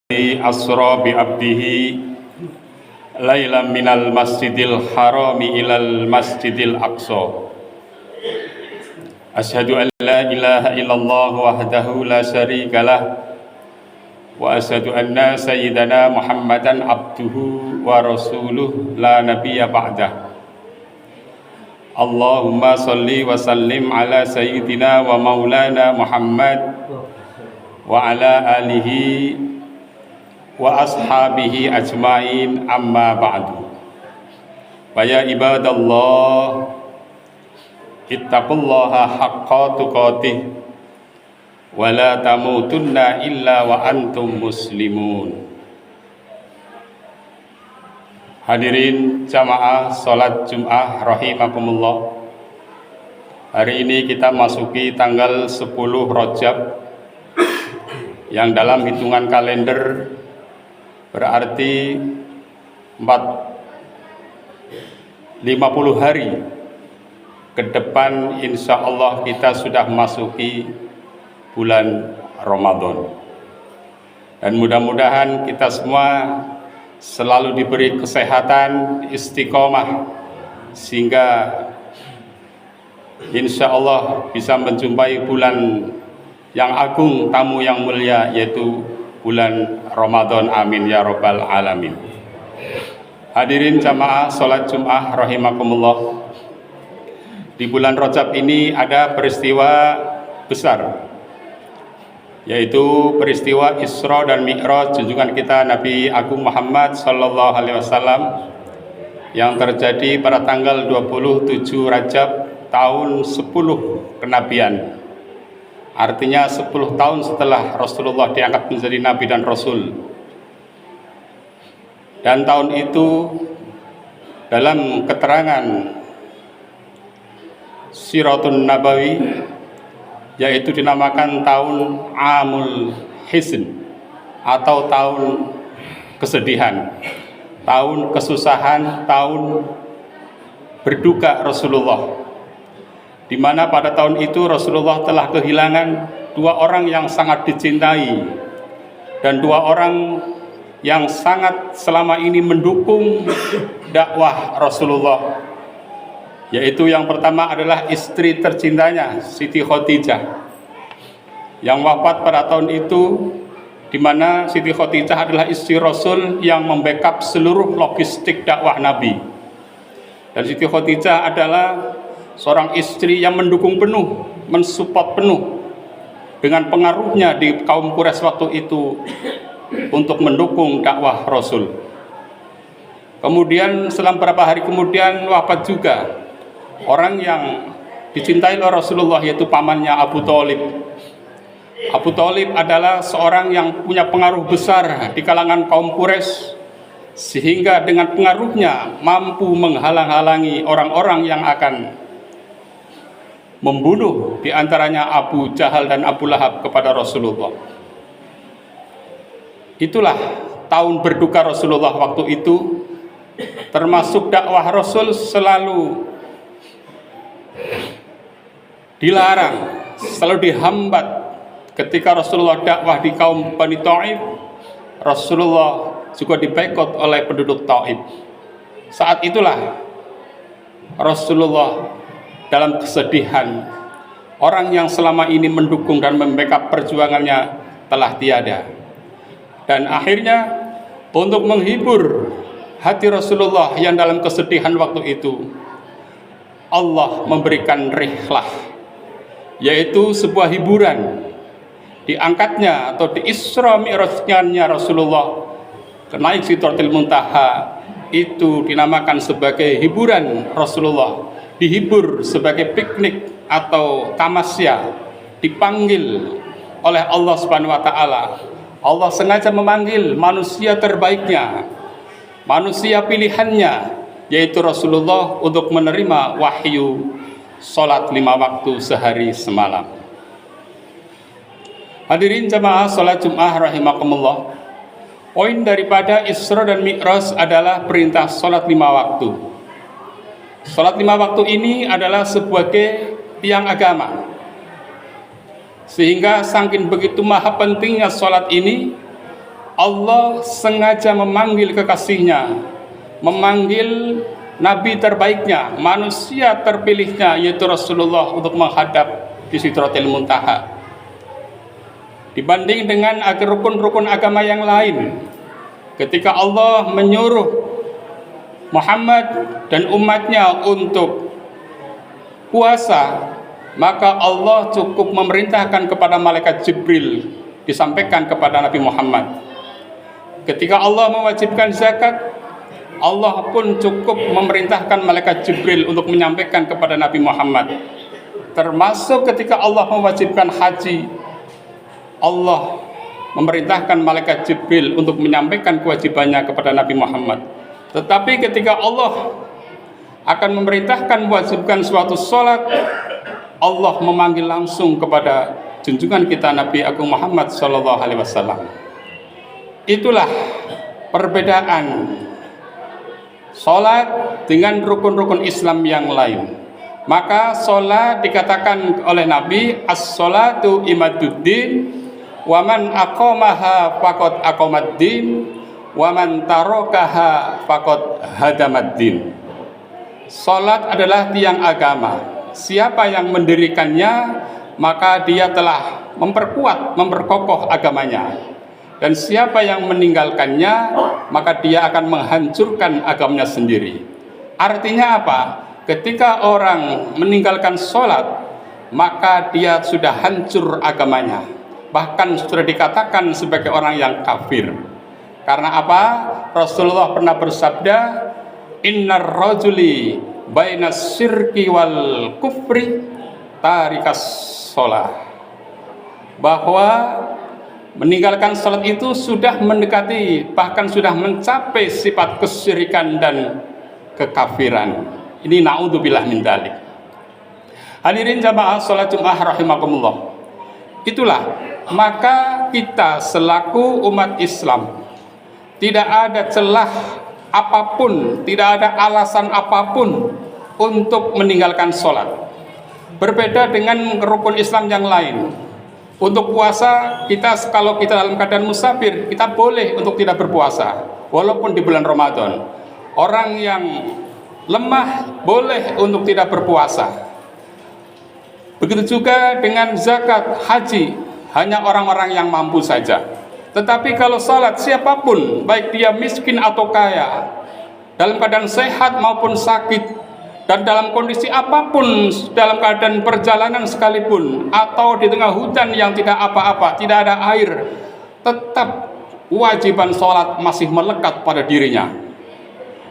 Asra bi abdihi lailan minal masjidil harami ilal masjidil aqsa. Asyhadu an la ilaha illallah wahdahu la syarikalah wa asyhadu anna sayyidana Muhammadan abduhu wa rasuluh la nabiyya ba'dah. Allahumma salli wa sallim ala sayyidina wa maulana Muhammad wa ala alihi wa ashabihi ajmain, amma ba'du. Wa ya ibadallah, ittaqullaha haqqa tuqatih wa la tamutunna illa wa antum muslimun. Hadirin jamaah salat Jum'ah rahimakumullah. Hari ini kita masuki tanggal 10 Rajab yang dalam hitungan kalender berarti 50 hari ke depan insya Allah kita sudah masuki bulan Ramadan. Dan mudah-mudahan kita semua selalu diberi kesehatan, istiqomah, sehingga insya Allah bisa menjumpai bulan yang agung, tamu yang mulia, yaitu bulan Ramadan. Amin ya rabbal alamin. Hadirin jamaah salat Jum'ah rahimakumullah. Di bulan Rajab ini ada peristiwa besar, yaitu peristiwa Isra dan Mi'raj junjungan kita Nabi Agung Muhammad sallallahu alaihi wasallam yang terjadi pada tanggal 27 Rajab tahun 10 kenabian. Artinya 10 tahun setelah Rasulullah diangkat menjadi Nabi dan Rasul. Dan tahun itu dalam keterangan Siratun Nabawi, yaitu dinamakan tahun Amul Hizn atau tahun kesedihan, tahun kesusahan, tahun berduka Rasulullah, di mana pada tahun itu Rasulullah telah kehilangan dua orang yang sangat dicintai dan dua orang yang sangat selama ini mendukung dakwah Rasulullah, yaitu yang pertama adalah istri tercintanya Siti Khadijah yang wafat pada tahun itu, di mana Siti Khadijah adalah istri Rasul yang membackup seluruh logistik dakwah Nabi. Dan Siti Khadijah adalah seorang istri yang mendukung penuh, mensupport penuh dengan pengaruhnya di kaum Quraisy waktu itu untuk mendukung dakwah Rasul. Kemudian selang beberapa hari kemudian wafat juga orang yang dicintai oleh Rasulullah, yaitu pamannya Abu Thalib. Abu Thalib adalah seorang yang punya pengaruh besar di kalangan kaum Quraisy, sehingga dengan pengaruhnya mampu menghalang-halangi orang-orang yang akan membunuh, di antaranya Abu Jahal dan Abu Lahab kepada Rasulullah. Itulah tahun berduka Rasulullah waktu itu, termasuk dakwah Rasul selalu dilarang, selalu dihambat. Ketika Rasulullah dakwah di kaum Bani Thaif, Rasulullah juga diboikot oleh penduduk Thaif. Saat itulah Rasulullah dalam kesedihan, orang yang selama ini mendukung dan membackup perjuangannya telah tiada. Dan akhirnya untuk menghibur hati Rasulullah yang dalam kesedihan waktu itu, Allah memberikan rihlah, yaitu sebuah hiburan. Diangkatnya atau di Isra Mi'rajnya Rasulullah ke naik Sidratil Muntaha itu dinamakan sebagai hiburan Rasulullah, dihibur sebagai piknik atau tamasya, dipanggil oleh Allah Subhanahu wa taala. Allah sengaja memanggil manusia terbaiknya, manusia pilihannya, yaitu Rasulullah, untuk menerima wahyu salat 5 waktu sehari semalam. Hadirin jamaah salat Jum'ah rahimakumullah. Poin daripada Isra dan Mi'raj adalah perintah salat 5 waktu. Salat 5 waktu ini adalah sebagai tiang agama, sehingga saking begitu maha pentingnya salat ini, Allah sengaja memanggil kekasihnya, memanggil Nabi terbaiknya, manusia terpilihnya, yaitu Rasulullah, untuk menghadap di Sidratil Muntaha. Dibanding dengan rukun-rukun agama yang lain, ketika Allah menyuruh Muhammad dan umatnya untuk puasa, maka Allah cukup memerintahkan kepada malaikat Jibril disampaikan kepada Nabi Muhammad. Ketika Allah mewajibkan zakat, Allah pun cukup memerintahkan malaikat Jibril untuk menyampaikan kepada Nabi Muhammad. Termasuk ketika Allah mewajibkan haji, Allah memerintahkan malaikat Jibril untuk menyampaikan kewajibannya kepada Nabi Muhammad. Tetapi ketika Allah akan memerintahkan mewajibkan suatu sholat, Allah memanggil langsung kepada junjungan kita Nabi Agung Muhammad SAW. Itulah perbedaan sholat dengan rukun-rukun Islam yang lain. Maka sholat dikatakan oleh Nabi, as-sholatu imaduddin, wa man aqamaha faqad aqamaddin, wa man tarakaha faqad hadamaddin. Salat adalah tiang agama. Siapa yang mendirikannya, maka dia telah memperkokoh agamanya. Dan siapa yang meninggalkannya, maka dia akan menghancurkan agamanya sendiri. Artinya apa? Ketika orang meninggalkan salat, maka dia sudah hancur agamanya. Bahkan sudah dikatakan sebagai orang yang kafir. Karena apa? Rasulullah pernah bersabda, innar rajuli bainas syirki wal kufri tarikas sholah. Bahwa meninggalkan sholat itu sudah mendekati, bahkan sudah mencapai sifat kesyirikan dan kekafiran. Ini na'udzubillah min dzalik. Hadirin jamaah sholat Jumat rahimakumullah. Itulah, maka kita selaku umat Islam tidak ada celah apapun, tidak ada alasan apapun untuk meninggalkan sholat. Berbeda dengan rukun Islam yang lain. Untuk puasa, kalau kita dalam keadaan musafir, kita boleh untuk tidak berpuasa walaupun di bulan Ramadan. Orang yang lemah boleh untuk tidak berpuasa. Begitu juga dengan zakat, haji, hanya orang-orang yang mampu saja. Tetapi kalau salat, siapapun, baik dia miskin atau kaya, dalam keadaan sehat maupun sakit, dan dalam kondisi apapun, dalam keadaan perjalanan sekalipun, atau di tengah hutan yang tidak apa-apa, tidak ada air, tetap kewajiban salat masih melekat pada dirinya.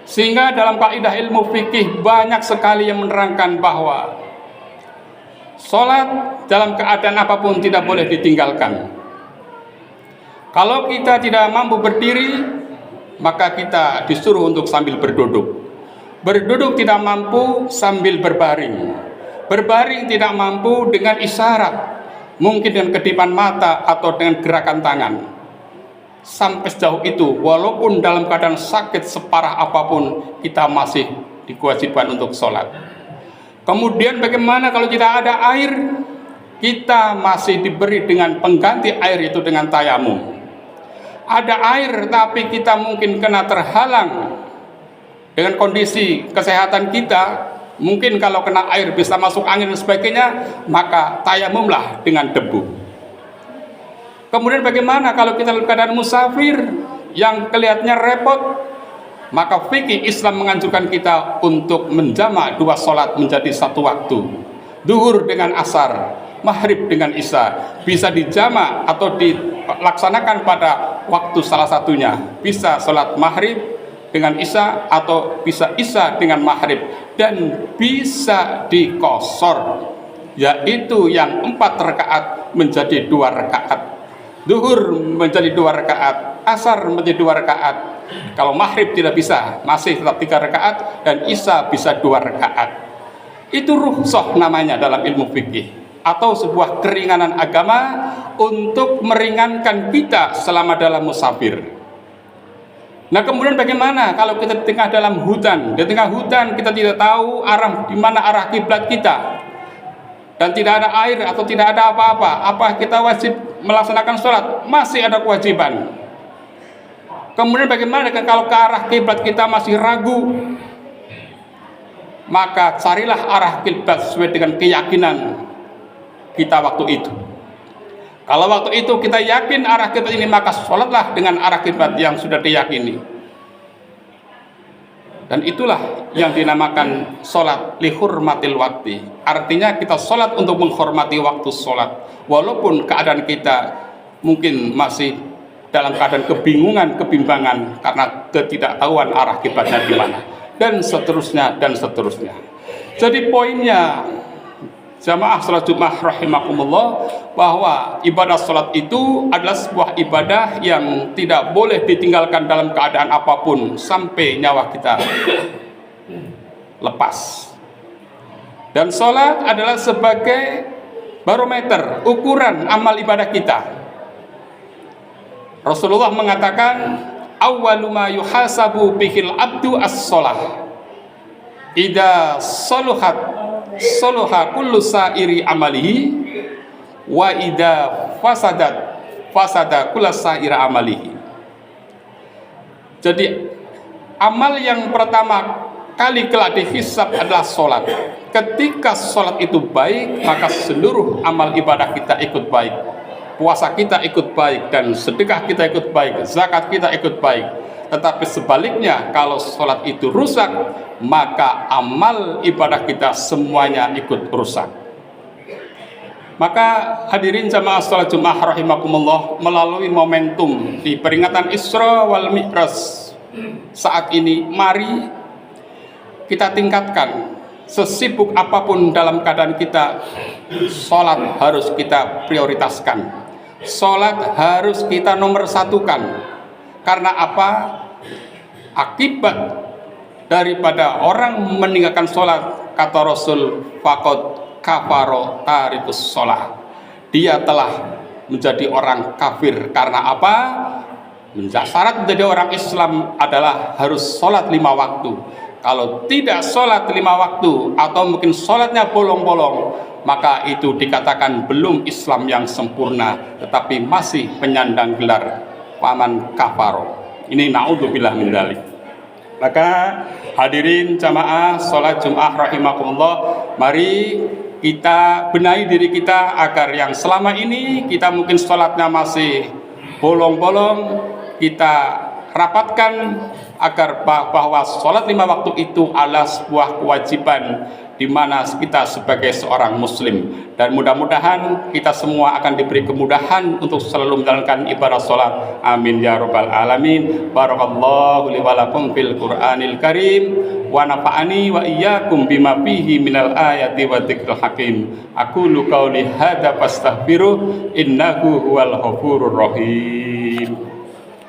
Sehingga dalam kaidah ilmu fikih banyak sekali yang menerangkan bahwa salat dalam keadaan apapun tidak boleh ditinggalkan. Kalau kita tidak mampu berdiri, maka kita disuruh untuk sambil berduduk. Berduduk tidak mampu sambil berbaring. Berbaring tidak mampu dengan isyarat, mungkin dengan kedipan mata atau dengan gerakan tangan. Sampai sejauh itu, walaupun dalam keadaan sakit separah apapun, kita masih diwajibkan untuk sholat. Kemudian bagaimana kalau tidak ada air? Kita masih diberi dengan pengganti air, itu dengan tayamum. Ada air tapi kita mungkin kena terhalang dengan kondisi kesehatan kita, mungkin kalau kena air bisa masuk angin dan sebagainya, maka tayamumlah dengan debu. Kemudian bagaimana kalau kita dalam keadaan musafir yang kelihatannya repot? Maka fikih Islam menganjurkan kita untuk menjamak dua sholat menjadi satu waktu. Duhur dengan asar, maghrib dengan isya, bisa dijamak atau dilaksanakan pada waktu salah satunya. Bisa sholat maghrib dengan isya atau bisa isya dengan maghrib, dan bisa dikosor, yaitu yang 4 rakaat menjadi 2 rakaat, duhur menjadi 2 rakaat, asar menjadi 2 rakaat. Kalau maghrib tidak bisa, masih tetap 3 rakaat, dan isya bisa 2 rakaat. Itu rukhsah namanya dalam ilmu fikih, atau sebuah keringanan agama untuk meringankan kita selama dalam musafir. Nah, kemudian bagaimana kalau kita di tengah dalam hutan? Di tengah hutan kita tidak tahu di mana arah kiblat kita, dan tidak ada air atau tidak ada apa-apa. Apa kita wajib melaksanakan sholat? Masih ada kewajiban. Kemudian bagaimana kalau ke arah kiblat kita masih ragu? Maka carilah arah kiblat sesuai dengan keyakinan kita waktu itu. Kalau waktu itu kita yakin arah kiblat ini, maka sholatlah dengan arah kiblat yang sudah diyakini. Dan itulah yang dinamakan sholat lihurmatil wakti. Artinya kita sholat untuk menghormati waktu sholat, walaupun keadaan kita mungkin masih dalam keadaan kebingungan, kebimbangan karena ketidaktahuan arah kiblatnya di mana, dan seterusnya dan seterusnya. Jadi poinnya, jamaah salat Jumat rahimakumullah, bahwa ibadah salat itu adalah sebuah ibadah yang tidak boleh ditinggalkan dalam keadaan apapun sampai nyawa kita lepas. Dan salat adalah sebagai barometer, ukuran amal ibadah kita. Rasulullah mengatakan, awwalu ma yuhasabu bihil abdu as-shalah. Idza saluhat saluha kullu sa'iri amalihi, wa idza fasadat fasada kullu sa'iri amalihi. Jadi amal yang pertama kali kelak dihisab adalah sholat. Ketika sholat itu baik, maka seluruh amal ibadah kita ikut baik. Puasa kita ikut baik, dan sedekah kita ikut baik, zakat kita ikut baik. Tetapi sebaliknya, kalau sholat itu rusak, maka amal ibadah kita semuanya ikut rusak. Maka hadirin jamaah salat Jumat rahimakumullah, melalui momentum di peringatan Isra wal Mi'raj saat ini, mari kita tingkatkan. Sesibuk apapun dalam keadaan kita, sholat harus kita prioritaskan. Sholat harus kita nomor satukan. Karena apa? Akibat daripada orang meninggalkan sholat, kata Rasul, faqad kafaro tarikus sholat, dia telah menjadi orang kafir. Karena apa? Syarat menjadi orang Islam adalah harus sholat 5 waktu. Kalau tidak sholat 5 waktu, atau mungkin sholatnya bolong-bolong, maka itu dikatakan belum Islam yang sempurna, tetapi masih penyandang gelar paman kafaro. Ini na'udzubillah min dzalik. Maka hadirin jamaah sholat Jumat rahimakumullah, mari kita benahi diri kita agar yang selama ini kita mungkin sholatnya masih bolong-bolong, kita rapatkan agar bahwa sholat 5 waktu itu adalah sebuah kewajiban di mana kita sebagai seorang muslim. Dan mudah-mudahan kita semua akan diberi kemudahan untuk selalu menjalankan ibadah sholat. Amin ya rabbal alamin. Barakallahu li wa lakum fil Qur'anil Karim, wa nafa'ani wa iyyakum bima fihi minal ayati wa dzikril hakim. Aqulu qauli hadza fastaghfiruh innahu huwal ghafurur rahim.